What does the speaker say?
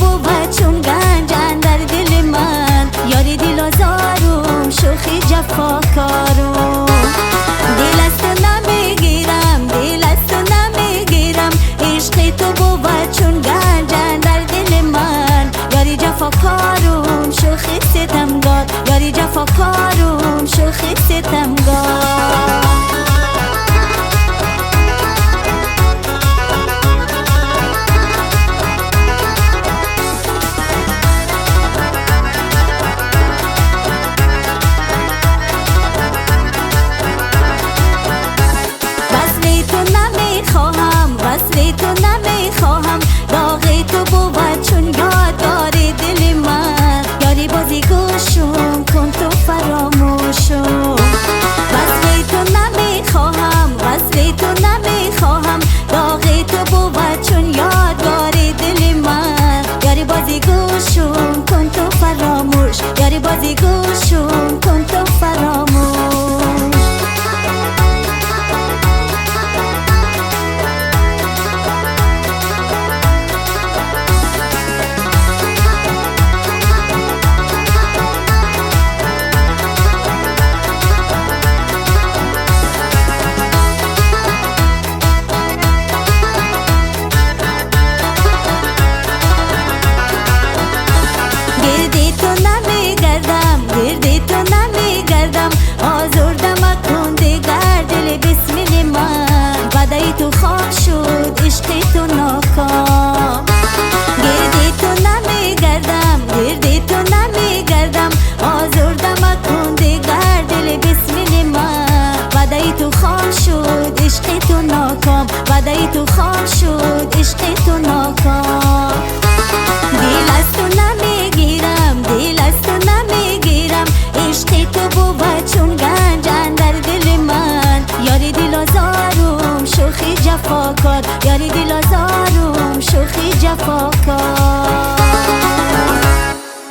بود چون گنجن در دل من، یاری دل آزاروم شوخی جفاکارم. دل از تو نمیگیرم، دل از تو نمیگیرم، عشق تو بود چون گنجن در دل من، یاری جفاکارم شوخی ستمگار، یاری جفاکارم شوخی ستمگار. وصل تو نمیخواهم، داغ تو بود چون یادگار دل من، یاری بازی گوشم کن تو فراموشم. وصل تو نمیخواهم، وصل تو نمیخواهم، داغ تو بود چون یادگار دل من، یاری بازی گوشم کن تو فراموش، یاری بازی گوشم کن تو فراموش. گردی تو نمیگردم، آزردم کن دیگر دل بسمل من، بدای تو خواب شد عشق تو ناکام. گردی تو نمیگردم، آزردم کن دیگر دل بسمل من، بدای تو خواب شد عشق تو ناکام، بدای تو خواب شد عشق تو ناکام. دل از تو نمیگیرم، دل از تو نمیگیرم، عشق تو بود چون گنجن در دل من، یاری دل آزاروم شوخی جفاکار، یاری دل آزاروم شوخی جفاکار.